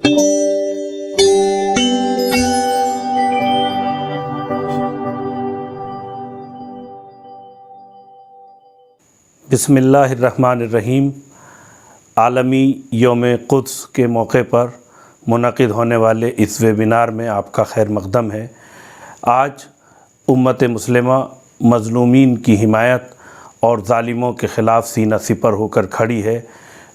بسم اللہ الرحمن الرحیم۔ عالمی یوم قدس کے موقع پر منعقد ہونے والے اس ویبینار میں آپ کا خیر مقدم ہے۔ آج امت مسلمہ مظلومین کی حمایت اور ظالموں کے خلاف سینہ سپر ہو کر کھڑی ہے،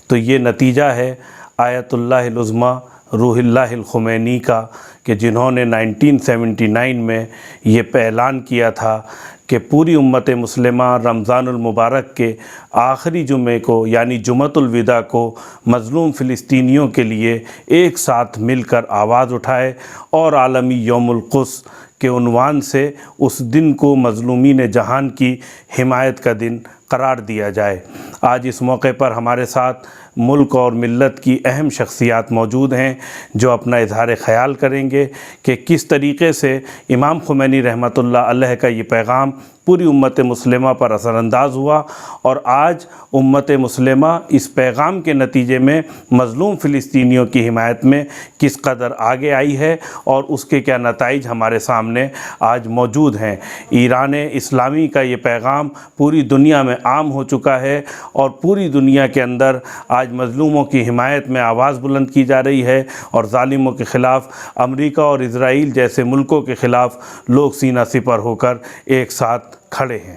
تو یہ نتیجہ ہے آیت اللہ العظمیٰ روح اللہ الخمینی کا، کہ جنہوں نے 1979 میں یہ اعلان کیا تھا کہ پوری امت مسلمہ رمضان المبارک کے آخری جمعے کو یعنی جمعۃ الوداع کو مظلوم فلسطینیوں کے لیے ایک ساتھ مل کر آواز اٹھائے اور عالمی یوم القدس کے عنوان سے اس دن کو مظلومین جہان کی حمایت کا دن قرار دیا جائے۔ آج اس موقع پر ہمارے ساتھ ملک اور ملت کی اہم شخصیات موجود ہیں جو اپنا اظہار خیال کریں گے کہ کس طریقے سے امام خمینی رحمۃ اللہ علیہ کا یہ پیغام پوری امت مسلمہ پر اثر انداز ہوا، اور آج امت مسلمہ اس پیغام کے نتیجے میں مظلوم فلسطینیوں کی حمایت میں کس قدر آگے آئی ہے اور اس کے کیا نتائج ہمارے سامنے آج موجود ہیں۔ ایران اسلامی کا یہ پیغام پوری دنیا میں عام ہو چکا ہے اور پوری دنیا کے اندر آج مظلوموں کی حمایت میں آواز بلند کی جا رہی ہے، اور ظالموں کے خلاف امریکہ اور اسرائیل جیسے ملکوں کے خلاف لوگ سینہ سپر ہو کر ایک ساتھ کھڑے ہیں۔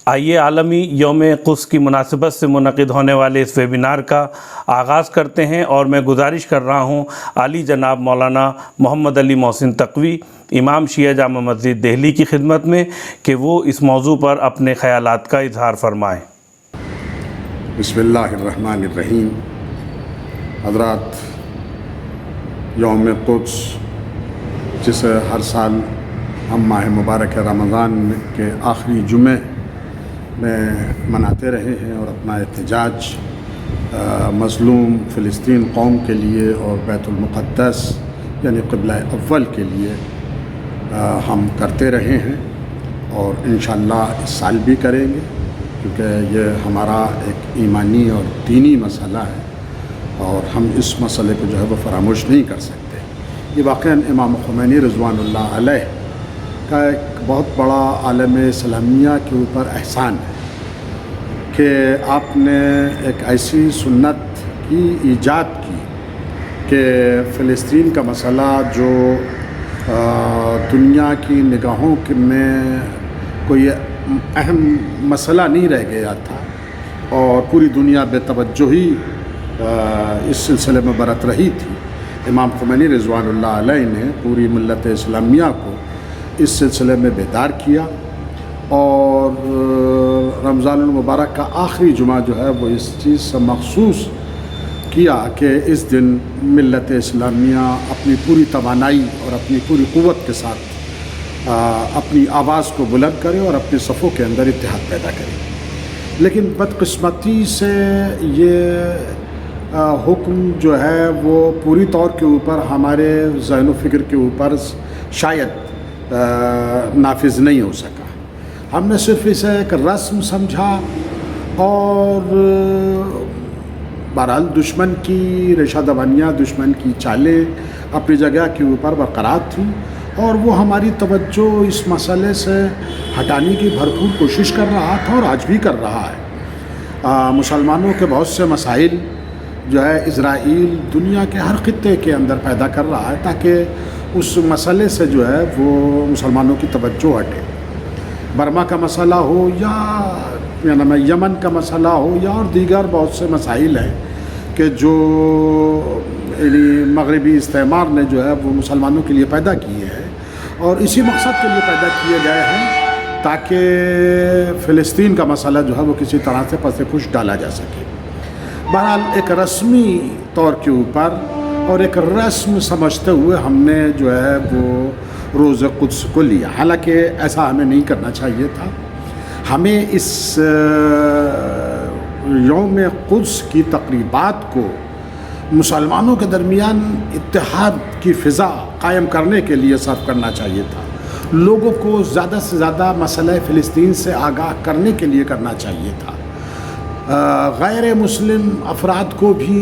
آئیے عالمی یوم قدس کی مناسبت سے منعقد ہونے والے اس ویبینار کا آغاز کرتے ہیں، اور میں گزارش کر رہا ہوں عالی جناب مولانا محمد علی محسن تقوی امام شیعہ جامع مسجد دہلی کی خدمت میں کہ وہ اس موضوع پر اپنے خیالات کا اظہار فرمائیں۔ بسم اللہ الرحمن الرحیم۔ حضرات، یوم قدس جسے ہر سال ہم ماہ مبارک رمضان کے آخری جمعے میں مناتے رہے ہیں، اور اپنا احتجاج مظلوم فلسطین قوم کے لیے اور بیت المقدس یعنی قبلہ اول کے لیے ہم کرتے رہے ہیں، اور انشاءاللہ اس سال بھی کریں گے، کیونکہ یہ ہمارا ایک ایمانی اور دینی مسئلہ ہے، اور ہم اس مسئلے کو جو ہے وہ فراموش نہیں کر سکتے۔ یہ واقعاً امام خمینی رضوان اللہ علیہ کا ایک بہت بڑا عالم اسلامیہ کے اوپر احسان ہے کہ آپ نے ایک ایسی سنت کی ایجاد کی کہ فلسطین کا مسئلہ جو دنیا کی نگاہوں میں کوئی اہم مسئلہ نہیں رہ گیا تھا، اور پوری دنیا بے توجہی اس سلسلے میں برت رہی تھی، امام خمینی رضوان اللہ علیہ نے پوری ملت اسلامیہ کو اس سلسلے میں بیدار کیا، اور رمضان المبارک کا آخری جمعہ جو ہے وہ اس چیز سے مخصوص کیا کہ اس دن ملت اسلامیہ اپنی پوری توانائی اور اپنی پوری قوت کے ساتھ اپنی آواز کو بلند کرے اور اپنے صفوں کے اندر اتحاد پیدا کرے۔ لیکن بدقسمتی سے یہ حکم جو ہے وہ پوری طور کے اوپر ہمارے ذہن و فکر کے اوپر شاید نافذ نہیں ہو سکا۔ ہم نے صرف اسے ایک رسم سمجھا، اور بہرحال دشمن کی ریشہ دوانیاں، دشمن کی چالیں اپنی جگہ کے اوپر برقرار تھیں، اور وہ ہماری توجہ اس مسئلے سے ہٹانے کی بھرپور کوشش کر رہا تھا، اور آج بھی کر رہا ہے۔ مسلمانوں کے بہت سے مسائل جو ہے اسرائیل دنیا کے ہر خطے کے اندر پیدا کر رہا ہے، تاکہ اس مسئلے سے جو ہے وہ مسلمانوں کی توجہ ہٹے۔ برما کا مسئلہ ہو یا یمن کا مسئلہ ہو، یا اور دیگر بہت سے مسائل ہیں کہ جو مغربی استعمار نے جو ہے وہ مسلمانوں کے لیے پیدا کیے ہیں، اور اسی مقصد کے لیے پیدا کیے گئے ہیں تاکہ فلسطین کا مسئلہ جو ہے وہ کسی طرح سے پس پش ڈالا جا سکے۔ بہرحال ایک رسمی طور کے اوپر اور ایک رسم سمجھتے ہوئے ہم نے جو ہے وہ روز قدس کو لیا، حالانکہ ایسا ہمیں نہیں کرنا چاہیے تھا۔ ہمیں اس یوم قدس کی تقریبات کو مسلمانوں کے درمیان اتحاد کی فضا قائم کرنے کے لیے صرف کرنا چاہیے تھا، لوگوں کو زیادہ سے زیادہ مسئلہ فلسطین سے آگاہ کرنے کے لیے کرنا چاہیے تھا، غیر مسلم افراد کو بھی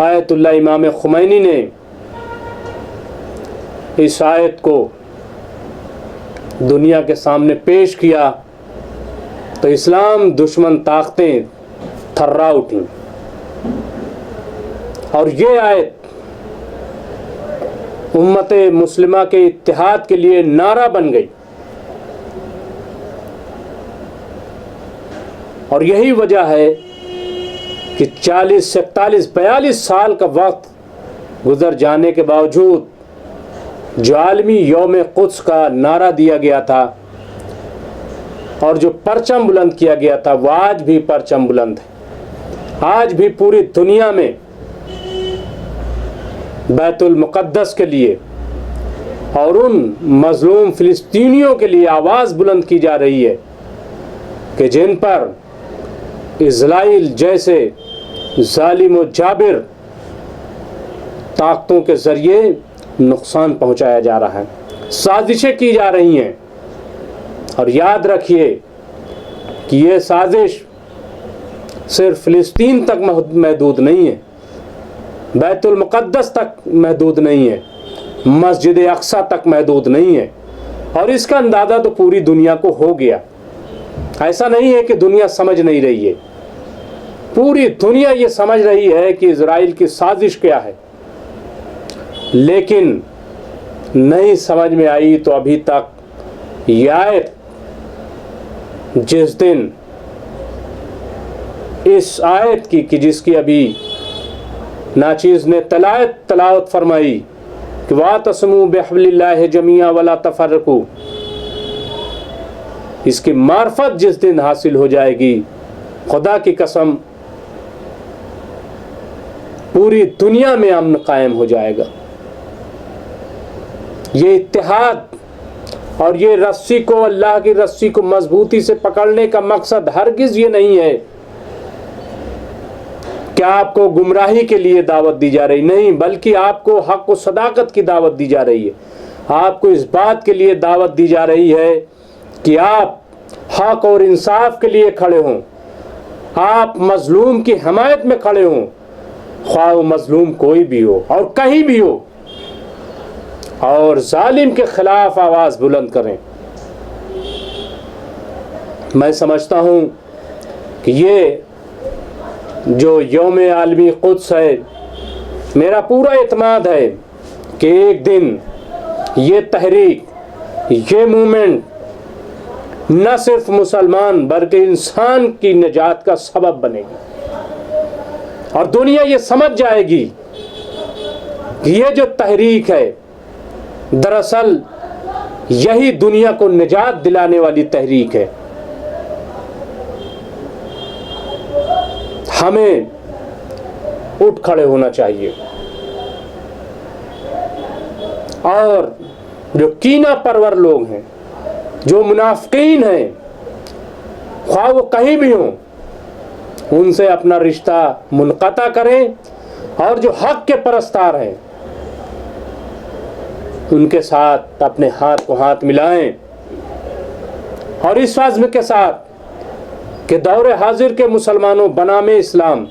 آیت اللہ امام خمینی نے اس آیت کو دنیا کے سامنے پیش کیا تو اسلام دشمن طاقتیں تھرا اٹھیں، اور یہ آیت امت مسلمہ کے اتحاد کے لیے نعرہ بن گئی، اور یہی وجہ ہے کہ 40 سے 42 سال کا وقت گزر جانے کے باوجود جو عالمی یوم قدس کا نعرہ دیا گیا تھا اور جو پرچم بلند کیا گیا تھا وہ آج بھی پرچم بلند ہے۔ آج بھی پوری دنیا میں بیت المقدس کے لیے اور ان مظلوم فلسطینیوں کے لیے آواز بلند کی جا رہی ہے کہ جن پر اسرائیل جیسے ظالم و جابر طاقتوں کے ذریعے نقصان پہنچایا جا رہا ہے، سازشیں کی جا رہی ہیں۔ اور یاد رکھیے کہ یہ سازش صرف فلسطین تک محدود نہیں ہے، بیت المقدس تک محدود نہیں ہے، مسجد اقصی تک محدود نہیں ہے، اور اس کا اندازہ تو پوری دنیا کو ہو گیا۔ ایسا نہیں ہے کہ دنیا سمجھ نہیں رہی ہے، پوری دنیا یہ سمجھ رہی ہے کہ اسرائیل کی سازش کیا ہے، لیکن نہیں سمجھ میں آئی تو ابھی تک یہ آیت جس دن اس آیت کی کہ جس کی ابھی ناچیز نے تلاوت فرمائی کہ وَاعْتَصِمُوا بِحَبْلِ اللَّهِ جَمِيعًا وَلَا تَفَرَّقُوا، اس کی معرفت جس دن حاصل ہو جائے گی، خدا کی قسم پوری دنیا میں امن قائم ہو جائے گا۔ یہ اتحاد اور یہ رسی کو، اللہ کی رسی کو مضبوطی سے پکڑنے کا مقصد ہرگز یہ نہیں ہے کہ آپ کو گمراہی کے لیے دعوت دی جا رہی، نہیں، بلکہ آپ کو حق و صداقت کی دعوت دی جا رہی ہے۔ آپ کو اس بات کے لیے دعوت دی جا رہی ہے کہ آپ حق اور انصاف کے لیے کھڑے ہوں، آپ مظلوم کی حمایت میں کھڑے ہوں، خواہ وہ مظلوم کوئی بھی ہو اور کہیں بھی ہو، اور ظالم کے خلاف آواز بلند کریں۔ میں سمجھتا ہوں کہ یہ جو یوم عالمی قدس ہے، میرا پورا اعتماد ہے کہ ایک دن یہ تحریک، یہ موومنٹ نہ صرف مسلمان بلکہ انسان کی نجات کا سبب بنے گی، اور دنیا یہ سمجھ جائے گی کہ یہ جو تحریک ہے دراصل یہی دنیا کو نجات دلانے والی تحریک ہے۔ ہمیں اٹھ کھڑے ہونا چاہیے، اور جو کینہ پرور لوگ ہیں، جو منافقین ہیں، خواہ وہ کہیں بھی ہوں، ان سے اپنا رشتہ منقطع کریں، اور جو حق کے پرستار ہیں ان کے ساتھ اپنے ہاتھ کو ہاتھ ملائیں، اور اس عزم کے ساتھ کہ دور حاضر کے مسلمانوں بنام اسلام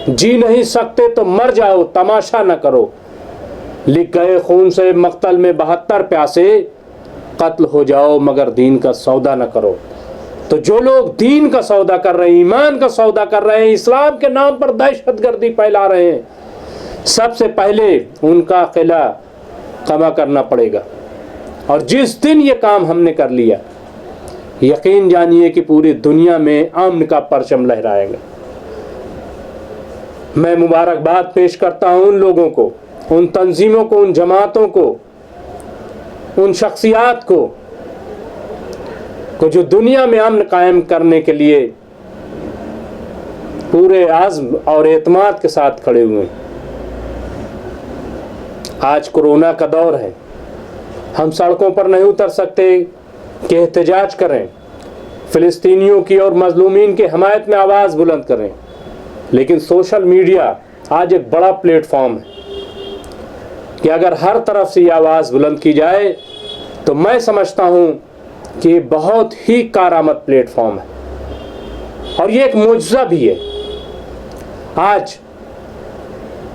جی نہیں سکتے تو مر جاؤ، تماشا نہ کرو، لکھ گئے خون سے مقتل میں 72 پیاسے، قتل ہو جاؤ مگر دین کا سودا نہ کرو۔ تو جو لوگ دین کا سودا کر رہے ہیں، ایمان کا سودا کر رہے ہیں، اسلام کے نام پر دہشت گردی پھیلا رہے ہیں، سب سے پہلے ان کا قلعہ قمع کرنا پڑے گا۔ اور جس دن یہ کام ہم نے کر لیا، یقین جانیے کہ پوری دنیا میں امن کا پرچم لہرائے گا۔ میں مبارکباد پیش کرتا ہوں ان لوگوں کو، ان تنظیموں کو، ان جماعتوں کو، ان شخصیات کو جو دنیا میں امن قائم کرنے کے لیے پورے عزم اور اعتماد کے ساتھ کھڑے ہوئے ہیں۔ آج کورونا کا دور ہے، ہم سڑکوں پر نہیں اتر سکتے کہ احتجاج کریں، فلسطینیوں کی اور مظلومین کی حمایت میں آواز بلند کریں، لیکن سوشل میڈیا آج ایک بڑا پلیٹ فارم ہے کہ اگر ہر طرف سے یہ آواز بلند کی جائے تو میں سمجھتا ہوں کہ یہ بہت ہی کارآمد پلیٹ فارم ہے، اور یہ ایک معجزہ بھی ہے۔ آج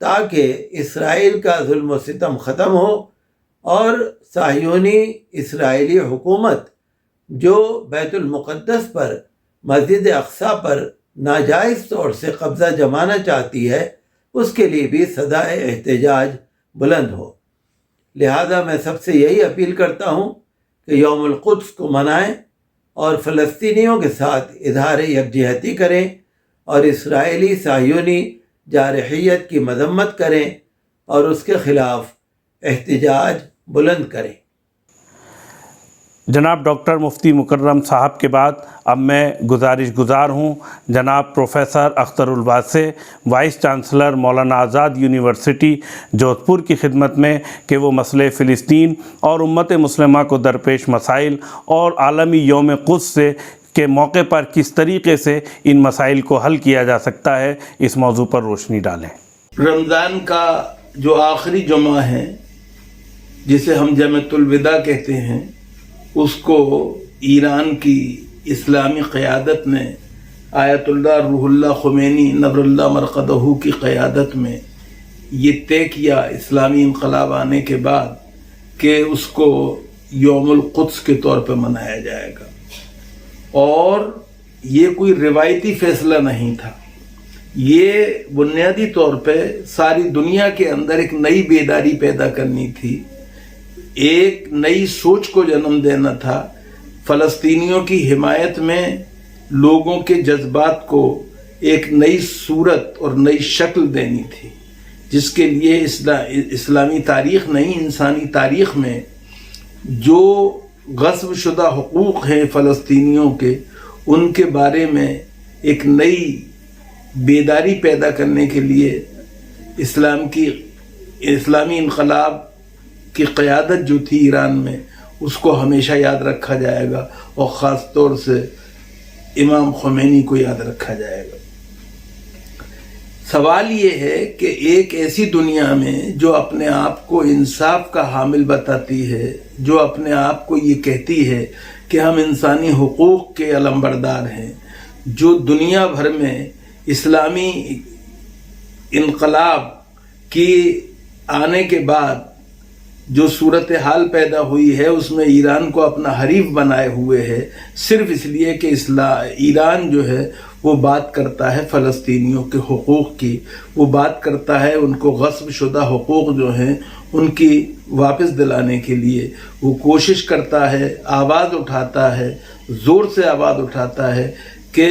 تاکہ اسرائیل کا ظلم و ستم ختم ہو اور صہیونی اسرائیلی حکومت جو بیت المقدس پر، مسجد اقصیٰ پر ناجائز طور سے قبضہ جمانا چاہتی ہے، اس کے لیے بھی صدائے احتجاج بلند ہو۔ لہذا میں سب سے یہی اپیل کرتا ہوں کہ یوم القدس کو منائیں اور فلسطینیوں کے ساتھ اظہار یکجہتی کریں اور اسرائیلی صہیونی جارحیت کی مذمت کریں اور اس کے خلاف احتجاج بلند کریں۔ جناب ڈاکٹر مفتی مکرم صاحب کے بعد اب میں گزارش گزار ہوں جناب professor Akhtar الواسع، vice chancellor Maulana Azad university جودھ پور کی خدمت میں کہ وہ مسئلہ فلسطین اور امت مسلمہ کو درپیش مسائل اور عالمی یوم قدس کے موقع پر کس طریقے سے ان مسائل کو حل کیا جا سکتا ہے، اس موضوع پر روشنی ڈالیں۔ رمضان کا جو آخری جمعہ ہے جسے ہم جمعۃ الوداع کہتے ہیں، اس کو ایران کی اسلامی قیادت نے آیت اللہ روح اللہ خمینی نور اللہ مرقدہ کی قیادت میں یہ طے کیا اسلامی انقلاب آنے کے بعد کہ اس کو یوم القدس کے طور پہ منایا جائے گا، اور یہ کوئی روایتی فیصلہ نہیں تھا، یہ بنیادی طور پہ ساری دنیا کے اندر ایک نئی بیداری پیدا کرنی تھی، ایک نئی سوچ کو جنم دینا تھا، فلسطینیوں کی حمایت میں لوگوں کے جذبات کو ایک نئی صورت اور نئی شکل دینی تھی، جس کے لیے اسلامی تاریخ نہیں، انسانی تاریخ میں جو غصب شدہ حقوق ہیں فلسطینیوں کے، ان کے بارے میں ایک نئی بیداری پیدا کرنے کے لیے اسلامی انقلاب کی قیادت جو تھی ایران میں، اس کو ہمیشہ یاد رکھا جائے گا، اور خاص طور سے امام خمینی کو یاد رکھا جائے گا۔ سوال یہ ہے کہ ایک ایسی دنیا میں جو اپنے آپ کو انصاف کا حامل بتاتی ہے، جو اپنے آپ کو یہ کہتی ہے کہ ہم انسانی حقوق کے علمبردار ہیں، جو دنیا بھر میں اسلامی انقلاب کی آنے کے بعد جو صورتحال پیدا ہوئی ہے، اس میں ایران کو اپنا حریف بنائے ہوئے ہے، صرف اس لیے کہ ایران جو ہے وہ بات کرتا ہے فلسطینیوں کے حقوق کی، وہ بات کرتا ہے ان کو غصب شدہ حقوق جو ہیں ان کی واپس دلانے کے لیے، وہ کوشش کرتا ہے، آواز اٹھاتا ہے، زور سے آواز اٹھاتا ہے کہ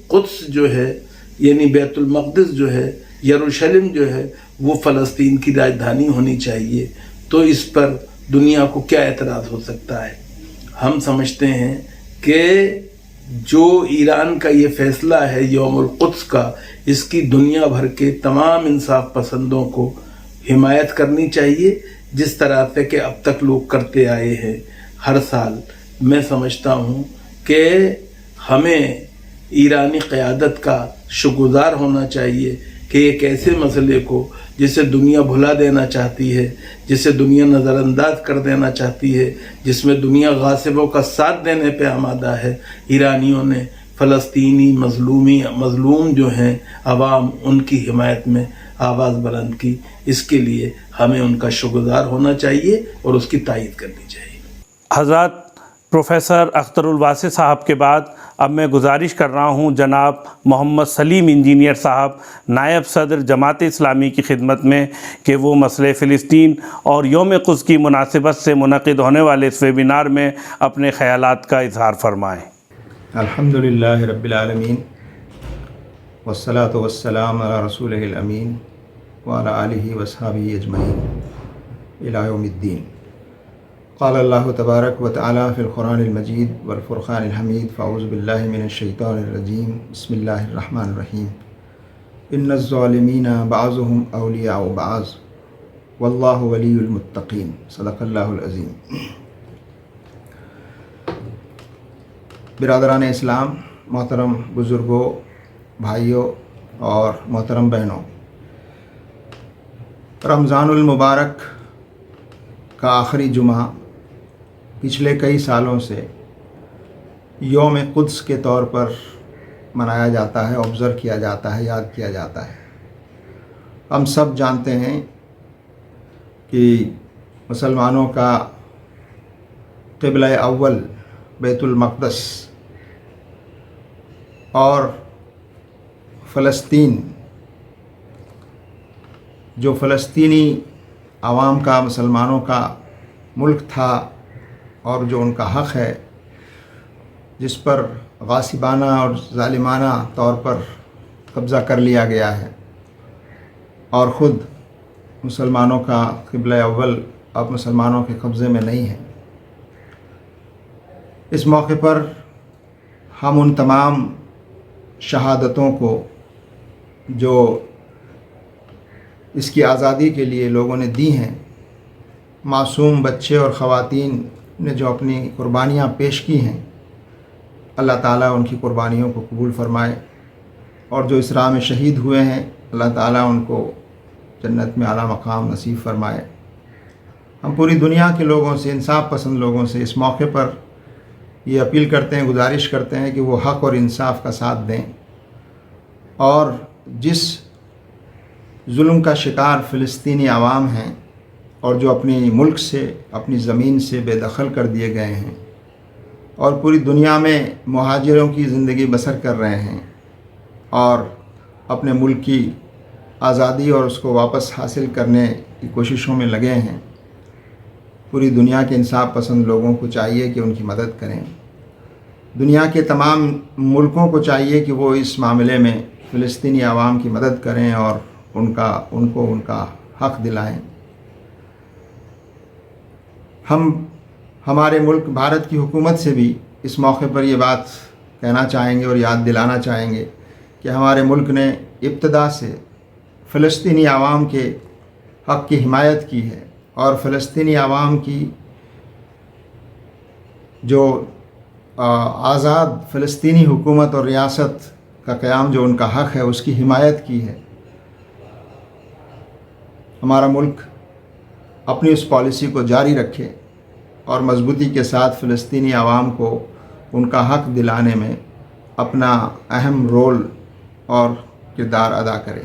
قدس جو ہے، یعنی بیت المقدس جو ہے، یروشلم جو ہے، وہ فلسطین کی راجدھانی ہونی چاہیے۔ تو اس پر دنیا کو کیا اعتراض ہو سکتا ہے؟ ہم سمجھتے ہیں کہ جو ایران کا یہ فیصلہ ہے یوم القدس کا، اس کی دنیا بھر کے تمام انصاف پسندوں کو حمایت کرنی چاہیے، جس طرح سے کہ اب تک لوگ کرتے آئے ہیں ہر سال۔ میں سمجھتا ہوں کہ ہمیں ایرانی قیادت کا شکرگزار ہونا چاہیے کہ ایک ایسے مسئلے کو جسے دنیا بھلا دینا چاہتی ہے، جسے دنیا نظر انداز کر دینا چاہتی ہے، جس میں دنیا غاصبوں کا ساتھ دینے پہ آمادہ ہے، ایرانیوں نے فلسطینی مظلوم جو ہیں عوام، ان کی حمایت میں آواز بلند کی۔ اس کے لیے ہمیں ان کا شکرگزار ہونا چاہیے اور اس کی تائید کرنی چاہیے۔ حضرات پروفیسر اختر الواسع صاحب کے بعد اب میں گزارش کر رہا ہوں جناب محمد سلیم انجینئر صاحب، نائب صدر جماعت اسلامی کی خدمت میں کہ وہ مسئلہ فلسطین اور یوم قدس کی مناسبت سے منعقد ہونے والے اس ویبینار میں اپنے خیالات کا اظہار فرمائیں۔ الحمدللہ رب العالمین والصلاة والسلام علی رسولہ الامین وعلی آلہ وصحبہ اجمعین الی یوم الدین۔ قال اللہ تبارک و تعالی فی القرآن المجید والفرقان الحمید، فاعوذ باللہ من الشیطان الرجیم، بسم اللہ الرحمن الرحیم۔ ان الظالمین بعضهم اولیاء بعض واللہ ولی المتقین، صدق اللہ العظیم۔ برادران اسلام، محترم بزرگوں، بھائیوں اور محترم بہنوں، رمضان المبارک کا آخری جمعہ پچھلے کئی سالوں سے یوم قدس کے طور پر منایا جاتا ہے، آبزرو کیا جاتا ہے، یاد کیا جاتا ہے۔ ہم سب جانتے ہیں کہ مسلمانوں کا قبلہ اول بیت المقدس اور فلسطین، جو فلسطینی عوام کا، مسلمانوں کا ملک تھا اور جو ان کا حق ہے، جس پر غاصبانہ اور ظالمانہ طور پر قبضہ کر لیا گیا ہے، اور خود مسلمانوں کا قبلہ اول اب مسلمانوں کے قبضے میں نہیں ہے۔ اس موقع پر ہم ان تمام شہادتوں کو جو اس کی آزادی کے لیے لوگوں نے دی ہیں، معصوم بچے اور خواتین نے جو اپنی قربانیاں پیش کی ہیں، اللہ تعالیٰ ان کی قربانیوں کو قبول فرمائے، اور جو اس راہ میں شہید ہوئے ہیں، اللہ تعالیٰ ان کو جنت میں اعلیٰ مقام نصیب فرمائے۔ ہم پوری دنیا کے لوگوں سے، انصاف پسند لوگوں سے اس موقع پر یہ اپیل کرتے ہیں، گزارش کرتے ہیں کہ وہ حق اور انصاف کا ساتھ دیں، اور جس ظلم کا شکار فلسطینی عوام ہیں اور جو اپنی ملک سے، اپنی زمین سے بے دخل کر دیے گئے ہیں اور پوری دنیا میں مہاجروں کی زندگی بسر کر رہے ہیں اور اپنے ملک کی آزادی اور اس کو واپس حاصل کرنے کی کوششوں میں لگے ہیں، پوری دنیا کے انصاف پسند لوگوں کو چاہیے کہ ان کی مدد کریں۔ دنیا کے تمام ملکوں کو چاہیے کہ وہ اس معاملے میں فلسطینی عوام کی مدد کریں اور ان کو ان کا حق دلائیں۔ ہم ہمارے ملک بھارت کی حکومت سے بھی اس موقع پر یہ بات کہنا چاہیں گے اور یاد دلانا چاہیں گے کہ ہمارے ملک نے ابتدا سے فلسطینی عوام کے حق کی حمایت کی ہے، اور فلسطینی عوام کی جو آزاد فلسطینی حکومت اور ریاست کا قیام جو ان کا حق ہے، اس کی حمایت کی ہے۔ ہمارا ملک اپنی اس پالیسی کو جاری رکھے اور مضبوطی کے ساتھ فلسطینی عوام کو ان کا حق دلانے میں اپنا اہم رول اور کردار ادا کرے۔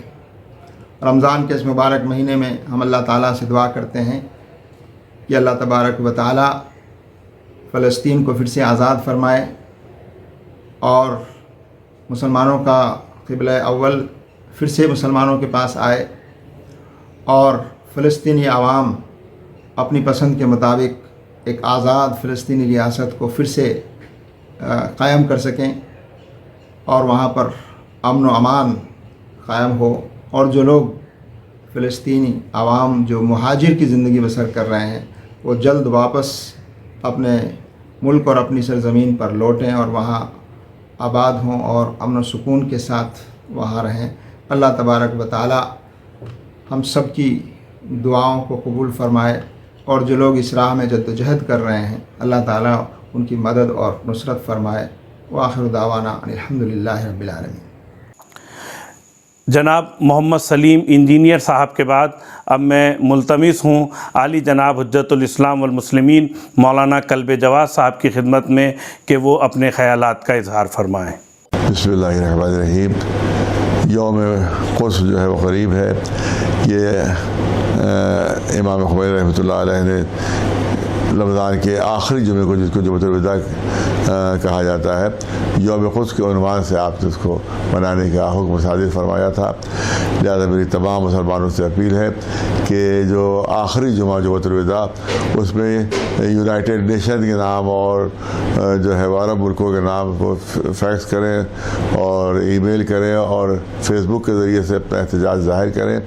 رمضان کے اس مبارک مہینے میں ہم اللہ تعالیٰ سے دعا کرتے ہیں کہ اللہ تبارک و تعالیٰ فلسطین کو پھر سے آزاد فرمائے اور مسلمانوں کا قبلہ اول پھر سے مسلمانوں کے پاس آئے اور فلسطینی عوام اپنی پسند کے مطابق ایک آزاد فلسطینی ریاست کو پھر سے قائم کر سکیں اور وہاں پر امن و امان قائم ہو، اور جو لوگ فلسطینی عوام جو مہاجر کی زندگی بسر کر رہے ہیں وہ جلد واپس اپنے ملک اور اپنی سرزمین پر لوٹیں اور وہاں آباد ہوں اور امن و سکون کے ساتھ وہاں رہیں۔ اللہ تبارک و تعالی ہم سب کی دعاؤں کو قبول فرمائے، اور جو لوگ اس راہ میں جدوجہد کر رہے ہیں اللہ تعالیٰ ان کی مدد اور نصرت فرمائے۔ وآخر دعوانا ان الحمدللہ رب العالمین۔ جناب محمد سلیم انجینئر صاحب کے بعد اب میں ملتمس ہوں عالی جناب حجت الاسلام والمسلمین مولانا کلب جواد صاحب کی خدمت میں کہ وہ اپنے خیالات کا اظہار فرمائیں۔ بسم اللہ الرحمن الرحیم۔ یوم قدس جو ہے وہ قریب ہے۔ یہ امام خمینی رحمۃ اللہ علیہ نے رمضان کے آخری جمعے کو، جس کو جمعۃ الوداع کہا جاتا ہے، یوم قدس کے عنوان سے آپ نے اس کو منانے کا حکم صادر فرمایا تھا۔ لہٰذا میری تمام مسلمانوں سے اپیل ہے کہ جو آخری جمعہ جمعۃ الوداع، اس میں یونائٹڈ نیشن کے نام اور جو ہے عرب ملکوں کے نام کو فیکس کریں اور ای میل کریں اور فیس بک کے ذریعے سے اپنا احتجاج ظاہر کریں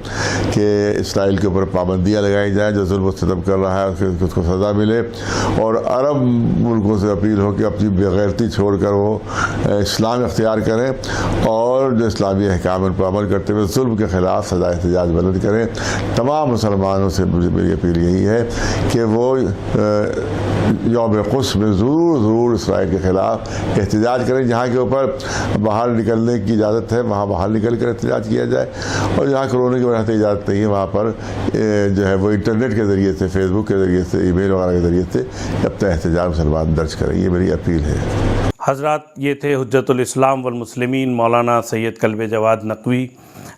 کہ اسرائیل کے اوپر پابندیاں لگائی جائیں، جو ظلم و ستم کر رہا ہے اس کو سزا ملے، اور عرب ملکوں سے اپیل ہو کہ اپنی بغیرتی چھوڑ کر وہ اسلام اختیار کریں اور جو اسلامی احکام ان پر عمل کرتے ہوئے ظلم کے خلاف سزا احتجاج بلند کریں۔ تمام مسلمانوں سے میری اپیل یہی ہے کہ وہ یوم قدس میں ضرور اسرائیل کے خلاف احتجاج کریں۔ جہاں کے اوپر باہر نکلنے کی اجازت ہے وہاں باہر نکل کر احتجاج کیا جائے، اور جہاں کرونے کی وجہ سے اجازت نہیں ہے وہاں پر جو ہے وہ انٹرنیٹ کے ذریعے سے، فیس بک کے ذریعے سے، ای میل وغیرہ کے ذریعے سے اپنا احتجاج مسلمان درج کریں۔ یہ میری اپیل ہے۔ حضرات، یہ تھے حجت الاسلام والمسلمین مولانا سید کلب جواد نقوی